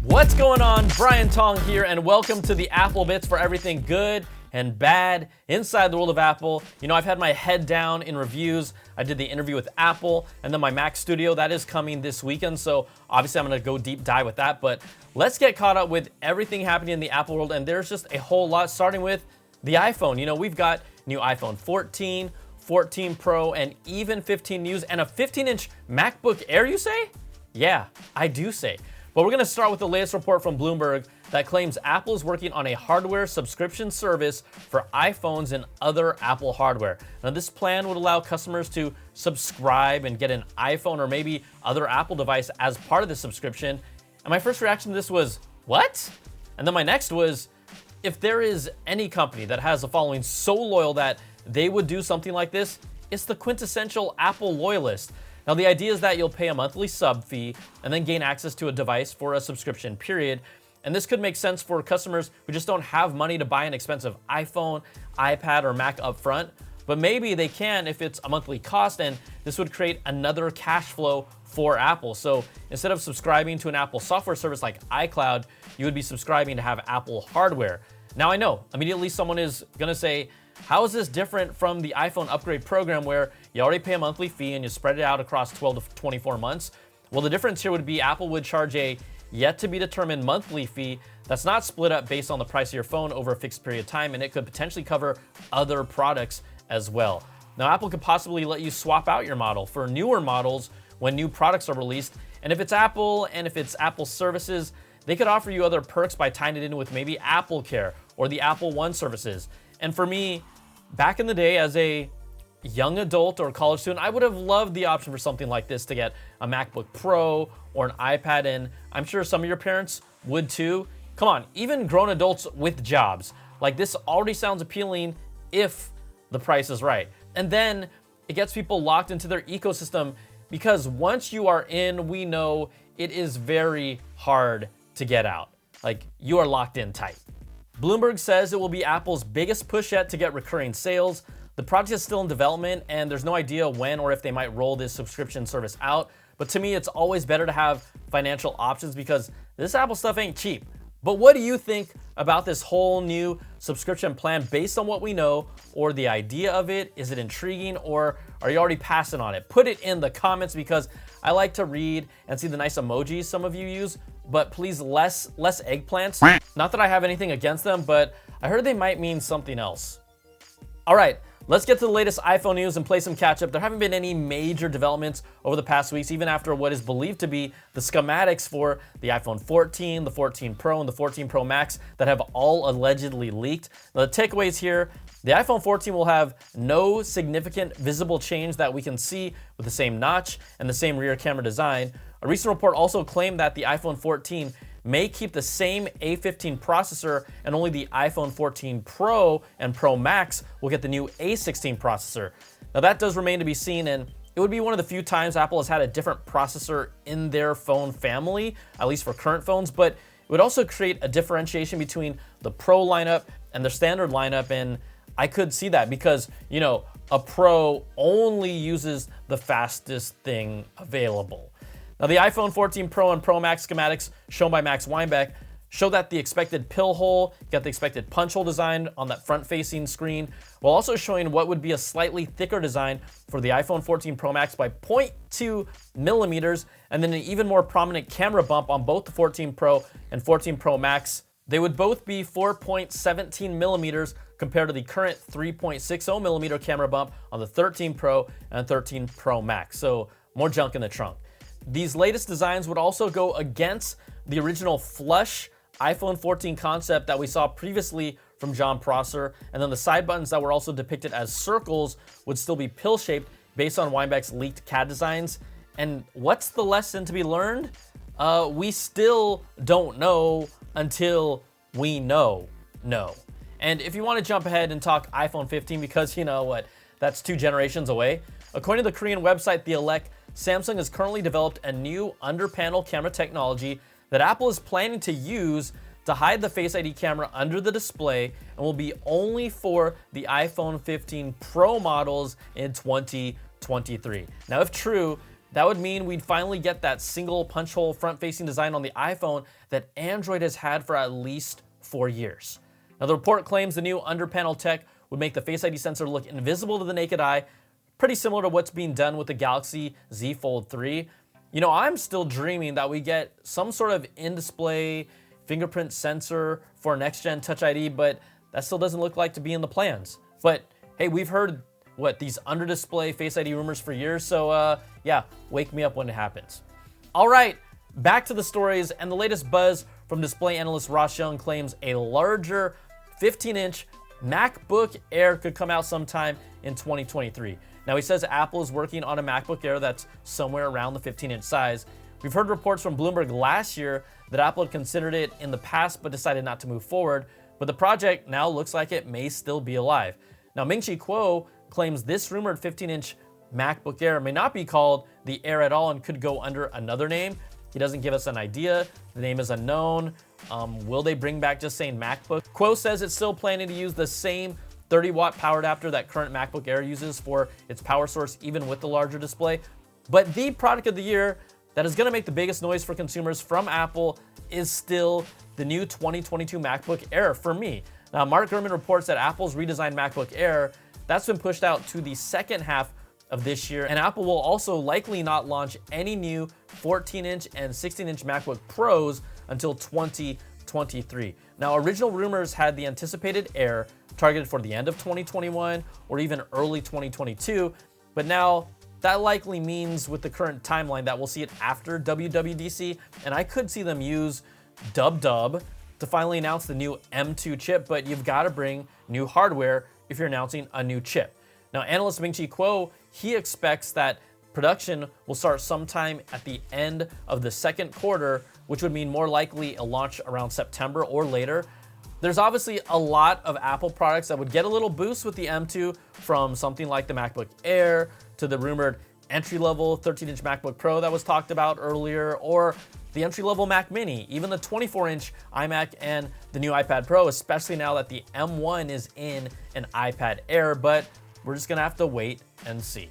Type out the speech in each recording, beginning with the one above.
What's going on? Brian Tong here, and welcome to the Apple Bits for everything good and bad inside the world of Apple. You know, I've had my head down in reviews. I did the interview with Apple, and then my Mac Studio, that is coming this weekend, so obviously I'm gonna go deep dive with that, but let's get caught up with everything happening in the Apple world, and there's just a whole lot, starting with the iPhone. You know, we've got new iPhone 14, 14 Pro, and even 15 News, and a 15-inch MacBook Air, you say? Yeah, I do say. But we're gonna start with the latest report from Bloomberg that claims Apple is working on a hardware subscription service for iPhones and other Apple hardware. Now, this plan would allow customers to subscribe and get an iPhone or maybe other Apple device as part of the subscription. And my first reaction to this was, what? And then my next was, if there is any company that has a following so loyal that they would do something like this, it's the quintessential Apple loyalist. Now, the idea is that you'll pay a monthly sub fee and then gain access to a device for a subscription period. And this could make sense for customers who just don't have money to buy an expensive iPhone, iPad, or Mac up front. But maybe they can if it's a monthly cost, and this would create another cash flow for Apple. So instead of subscribing to an Apple software service like iCloud, you would be subscribing to have Apple hardware. Now, I know immediately someone is gonna say, how is this different from the iPhone upgrade program where you already pay a monthly fee and you spread it out across 12 to 24 months? Well, the difference here would be Apple would charge a yet to be determined monthly fee that's not split up based on the price of your phone over a fixed period of time, and it could potentially cover other products as well. Now, Apple could possibly let you swap out your model for newer models when new products are released, and if it's Apple and if it's Apple services, they could offer you other perks by tying it in with maybe Apple Care or the Apple One services. And for me, back in the day as a young adult or college student, I would have loved the option for something like this to get a MacBook Pro or an iPad, and I'm sure some of your parents would too. Come on, even grown adults with jobs. Like, this already sounds appealing if the price is right. And then it gets people locked into their ecosystem, because once you are in, we know it is very hard to get out. Like, you are locked in tight. Bloomberg says it will be Apple's biggest push yet to get recurring sales. The project is still in development, and there's no idea when or if they might roll this subscription service out. But to me, it's always better to have financial options because this Apple stuff ain't cheap. But what do you think about this whole new subscription plan based on what we know, or the idea of it? Is it intriguing, or are you already passing on it? Put it in the comments, because I like to read and see the nice emojis some of you use, but please less eggplants. Not that I have anything against them, but I heard they might mean something else. All right, let's get to the latest iPhone news and play some catch up. There haven't been any major developments over the past weeks, even after what is believed to be the schematics for the iPhone 14, the 14 Pro, and the 14 Pro Max that have all allegedly leaked. Now, the takeaways here: the iPhone 14 will have no significant visible change that we can see, with the same notch and the same rear camera design. A recent report also claimed that the iPhone 14 may keep the same A15 processor, and only the iPhone 14 Pro and Pro Max will get the new A16 processor. Now, that does remain to be seen, and it would be one of the few times Apple has had a different processor in their phone family, at least for current phones, but it would also create a differentiation between the Pro lineup and the standard lineup, and I could see that because, you know, a Pro only uses the fastest thing available. Now, the iPhone 14 Pro and Pro Max schematics shown by Max Weinbeck show that the expected pill hole, got the expected punch hole design on that front-facing screen, while also showing what would be a slightly thicker design for the iPhone 14 Pro Max by 0.2 millimeters, and then an even more prominent camera bump on both the 14 Pro and 14 Pro Max. They would both be 4.17 millimeters compared to the current 3.60 millimeter camera bump on the 13 Pro and 13 Pro Max. So more junk in the trunk. These latest designs would also go against the original flush iPhone 14 concept that we saw previously from Jon Prosser, and then the side buttons that were also depicted as circles would still be pill-shaped based on Weinbeck's leaked CAD designs. And what's the lesson to be learned? We still don't know until we know. And if you want to jump ahead and talk iPhone 15, because you know what, that's 2 generations away, according to the Korean website The Elect, Samsung has currently developed a new under-panel camera technology that Apple is planning to use to hide the Face ID camera under the display, and will be only for the iPhone 15 Pro models in 2023. Now, if true, That would mean we'd finally get that single punch hole front-facing design on the iPhone that Android has had for at least 4 years. Now, the report claims the new under-panel tech would make the Face ID sensor look invisible to the naked eye, pretty similar to what's being done with the Galaxy Z Fold 3. You know, I'm still dreaming that we get some sort of in-display fingerprint sensor for next-gen Touch ID, but that still doesn't look like to be in the plans. But hey, we've heard these under-display Face ID rumors for years, so yeah, wake me up when it happens. All right, back to the stories, and the latest buzz from display analyst Ross Young claims a larger 15-inch MacBook Air could come out sometime in 2023. Now, he says Apple is working on a MacBook Air that's somewhere around the 15-inch size. We've heard reports from Bloomberg last year that Apple had considered it in the past but decided not to move forward, but the project now looks like it may still be alive. Now, Ming-Chi Kuo claims this rumored 15-inch MacBook Air may not be called the Air at all and could go under another name. He doesn't give us an idea. The name is unknown. Will they bring back just saying MacBook? Kuo says it's still planning to use the same 30-watt power adapter that current MacBook Air uses for its power source, even with the larger display. But the product of the year that is going to make the biggest noise for consumers from Apple is still the new 2022 MacBook Air for me. Now, Mark Gurman reports that Apple's redesigned MacBook Air, that's been pushed out to the second half of this year, and Apple will also likely not launch any new 14-inch and 16-inch MacBook Pros until 2023. Now, original rumors had the anticipated Air targeted for the end of 2021 or even early 2022, but now that likely means with the current timeline that we'll see it after WWDC, and I could see them use Dub to finally announce the new M2 chip, but you've got to bring new hardware if you're announcing a new chip. Now, analyst Ming-Chi Kuo, he expects that production will start sometime at the end of the second quarter, which would mean more likely a launch around September or later. There's obviously a lot of Apple products that would get a little boost with the M2, from something like the MacBook Air to the rumored entry-level 13-inch MacBook Pro that was talked about earlier, or the entry-level Mac Mini, even the 24-inch iMac and the new iPad Pro, especially now that the M1 is in an iPad Air, but we're just gonna have to wait and see.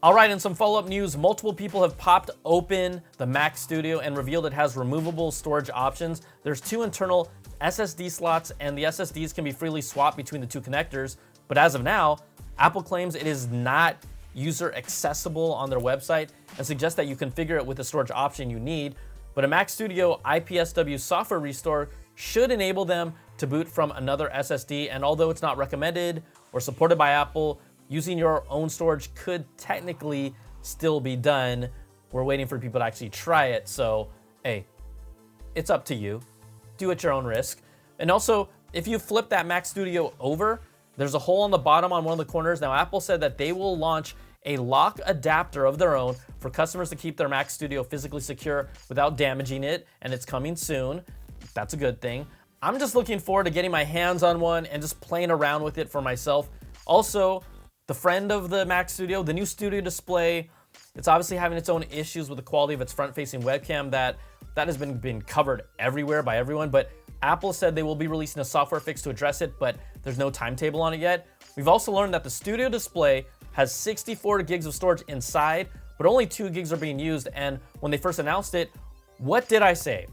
All right, in some follow-up news, multiple people have popped open the Mac Studio and revealed it has removable storage options. There's 2 internal SSD slots, and the SSDs can be freely swapped between the 2 connectors, but as of now, Apple claims it is not user accessible on their website and suggests that you configure it with the storage option you need, but a Mac Studio IPSW software restore should enable them to boot from another SSD, and although it's not recommended or supported by Apple, using your own storage could technically still be done. We're waiting for people to actually try it, so hey, it's up to you. Do at your own risk. And also, if you flip that Mac Studio over, there's a hole on the bottom on one of the corners. Now, Apple said that they will launch a lock adapter of their own for customers to keep their Mac Studio physically secure without damaging it, and it's coming soon. That's a good thing. I'm just looking forward to getting my hands on one and just playing around with it for myself. Also, the friend of the Mac Studio, the new Studio display, it's obviously having its own issues with the quality of its front-facing webcam that has been covered everywhere by everyone, but Apple said they will be releasing a software fix to address it, but there's no timetable on it yet. We've also learned that the Studio display has 64 gigs of storage inside, but only 2 gigs are being used, and when they first announced it, what did I say?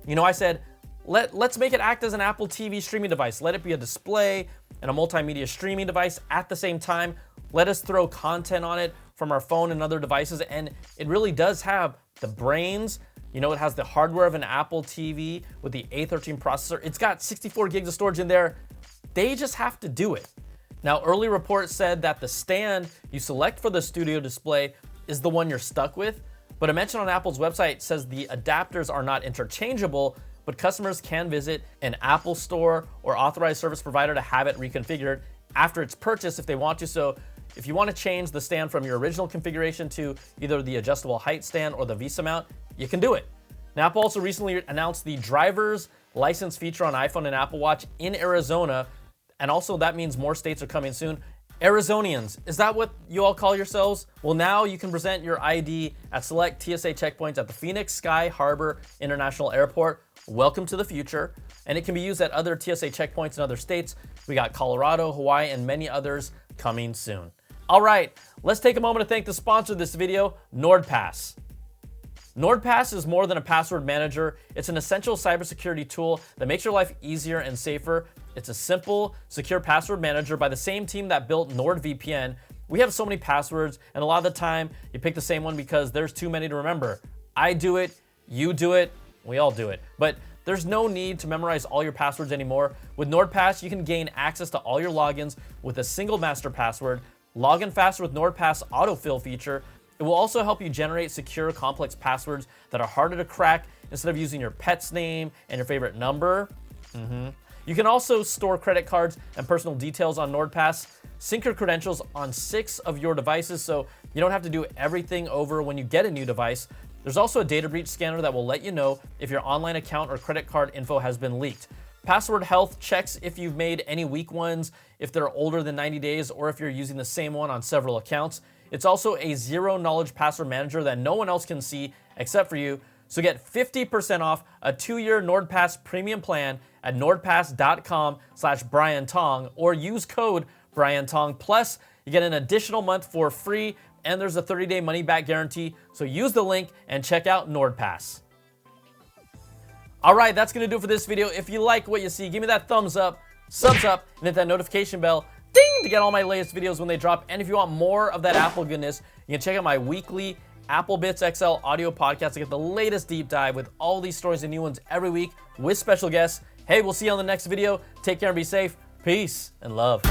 You know, I said, let's make it act as an Apple TV streaming device. Let it be a display and a multimedia streaming device at the same time. Let us throw content on it from our phone and other devices, and it really does have the brains. You know, it has the hardware of an Apple TV with the A13 processor. It's got 64 gigs of storage in there. They just have to do it. Now, early reports said that the stand you select for the Studio display is the one you're stuck with, but a mention on Apple's website says the adapters are not interchangeable, but customers can visit an Apple store or authorized service provider to have it reconfigured after it's purchased if they want to. So if you want to change the stand from your original configuration to either the adjustable height stand or the Visa mount, you can do it. Now, Apple also recently announced the driver's license feature on iPhone and Apple Watch in Arizona, and also that means more states are coming soon. Arizonians, is that what you all call yourselves? Well, now you can present your ID at select TSA checkpoints at the Phoenix Sky Harbor International Airport. Welcome to the future. And it can be used at other TSA checkpoints in other states. We got Colorado, Hawaii, and many others coming soon. All right, let's take a moment to thank the sponsor of this video, NordPass. NordPass is more than a password manager. It's an essential cybersecurity tool that makes your life easier and safer. It's a simple, secure password manager by the same team that built NordVPN. We have so many passwords, and a lot of the time, you pick the same one because there's too many to remember. I do it, you do it, we all do it. But there's no need to memorize all your passwords anymore. With NordPass, you can gain access to all your logins with a single master password, log in faster with NordPass autofill feature. It will also help you generate secure, complex passwords that are harder to crack instead of using your pet's name and your favorite number. You can also store credit cards and personal details on NordPass. Sync your credentials on 6 of your devices so you don't have to do everything over when you get a new device. There's also a data breach scanner that will let you know if your online account or credit card info has been leaked. Password health checks if you've made any weak ones, if they're older than 90 days, or if you're using the same one on several accounts. It's also a zero-knowledge password manager that no one else can see except for you. So get 50% off a 2-year NordPass premium plan at nordpass.com/BrianTong or use code BrianTong. Plus, you get an additional month for free, and there's a 30-day money-back guarantee. So use the link and check out NordPass. All right, that's going to do it for this video. If you like what you see, give me that thumbs up, subs up, and hit that notification bell, ding, to get all my latest videos when they drop. And if you want more of that Apple goodness, you can check out my weekly Apple Bits XL audio podcast to get the latest deep dive with all these stories and new ones every week with special guests. Hey, we'll see you on the next video. Take care and be safe. Peace and love.